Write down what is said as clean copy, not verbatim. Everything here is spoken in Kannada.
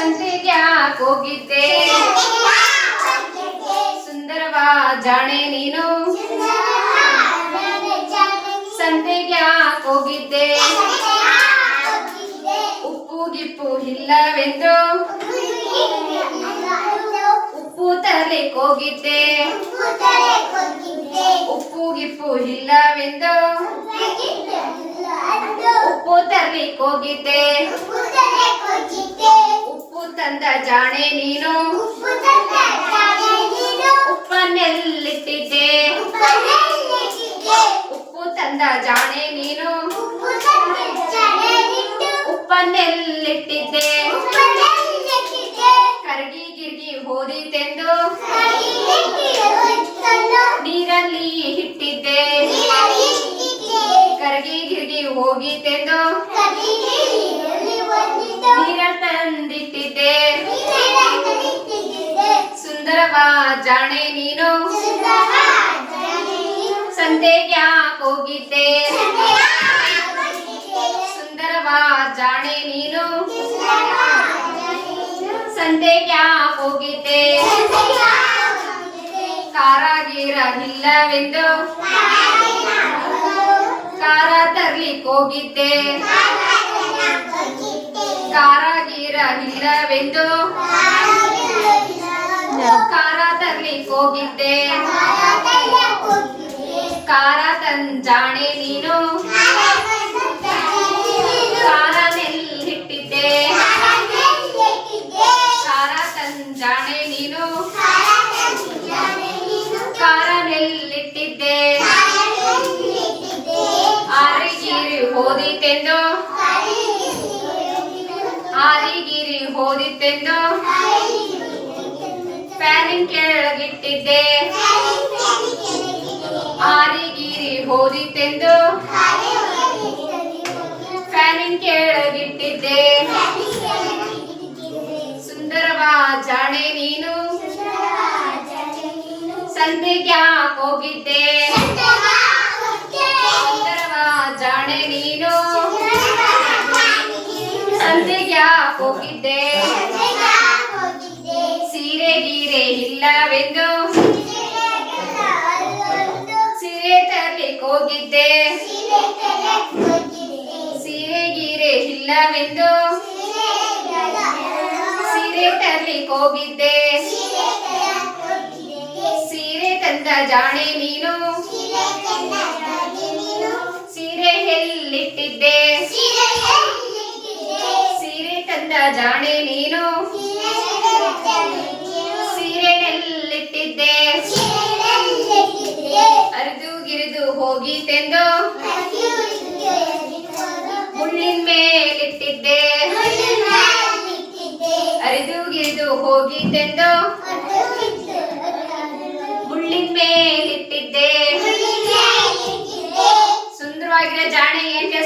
ಸಂತೆಗ್ಯಾಕ್ ಹೋಗಿದ್ದೆ ಸುಂದರವಾ ಜಾಣೆ ನೀನು ಸಂತೆಗ್ಯಾಕ್ ಹೋಗಿದ್ದೆ ಉಪ್ಪು ಗಿಪ್ಪು ಇಲ್ಲವೆಂದು ಉಪ್ಪು ತರಲಿಕ್ಕೆ ಹೋಗಿದ್ದೆ ಉಪ್ಪು ಗಿಪ್ಪು ಇಲ್ಲವೆಂದು ಉಪ್ಪು ತರಲಿಕ್ಕೆ ಹೋಗಿದ್ದೆ ಉಪ್ಪು ತಂದ ಜಾಣೆ ನೀನು ಉಪ್ಪನ್ನೆಲ್ಲಿಟ್ಟಿದ್ದೆ ಉಪ್ಪು ತಂದ ಜಾಣೆ ನೀನು ಉಪ್ಪನ್ನೆಲ್ಲಿಟ್ಟಿದ್ದೆ ಕರಗಿ ಗಿರ್ಗಿ ಹೋದಿತೆಂದು ನೀರಲ್ಲಿ ಇಟ್ಟಿದ್ದೆ ಕರಗಿ ಗಿರ್ಗಿ ಹೋಗಿತೆಂದು ನೀರ ತಂದಿಟ್ಟಿದ್ದೆ ಸುಂದರವಾ ಜಾಣೆ ನೀನು ಸಂತೆಗ್ಯಾಕ್ ಹೋಗಿದ್ದೆ ಸುಂದರವಾ ಜಾಣೆ ನೀನು ಸಂತೆಗ್ಯಾಕ್ ಹೋಗಿದ್ದೆ ಕಾರಾಗಿರ ಇಲ್ಲವೆಂದು ಕಾರ ತರ್ಲಿಕ್ಕೆ ಹೋಗಿದ್ದೆ ಕಾರಾಗಿರ ಇಲ್ಲವೆಂದು ಕಾರ ತರ್ಲಿಕ್ಕೆ ಹೋಗಿದ್ದೆ ಕಾರ ತಂಜಾಣೆ ನೀನು ಕಾರನೆಲ್ಲಿಟ್ಟಿದ್ದೆ ಕಾರ ತಂಜಾಣೆ ನೀನು ಕಾರನೆಲ್ಲಿಟ್ಟಿದ್ದೆ ಆರಿಗಿರಿ ಹೋದಿತೆಂದು ಆರಿಗಿರಿ ಹೋದಿತೆಂದು ಫ್ಯಾನಿನ್ ಕೆಳಗಿಟ್ಟಿದ್ದೆ ಆರಿಗಿರಿ ಹೋದಿತೆಂದು ಫ್ಯಾನಿನ್ ಕೆಳಗಿಟ್ಟಿದ್ದೆ ಸುಂದರವಾ ಜಾಣೆ ನೀನು ಸಂತೆಗ್ಯಾಕ್ ಹೋಗಿದ್ದೆ ಸುಂದರವಾ ಜಾಣೆ ನೀನು ಸಂತೆಗ್ಯಾಕ್ ಹೋಗಿದ್ದೆ ಸೀರೆ ಗೀರೆ ಇಲ್ಲವೆಂದು ಸೀರೆ ತರ್ಲಿಕ್ಕೆ ಹೋಗಿದ್ದೆ ಸೀರೆ ಗೀರೆ ಇಲ್ಲವೆಂದು ಸೀರೆ ತರ್ಲಿಕ್ಕೆ ಹೋಗಿದ್ದೆ ಸೀರೆ ತಂದ ಜಾಣೆ ನೀನು ಸೀರೆ ಎಲ್ಲಿಟ್ಟಿದ್ದೆ ಸೀರೆ ತಂದ ಜಾಣೆ ನೀನು ಸೀರೆನೆಲ್ಲಿಟ್ಟಿದ್ದೆ ಅರಿದು ಗಿರಿದು ಹೋಗಿತೆಂದು ಮುಳ್ಳಿನ ಮೇಲಿಟ್ಟಿದ್ದೆ ಅರಿದು ಗಿರಿದು ಹೋಗಿತೆಂದು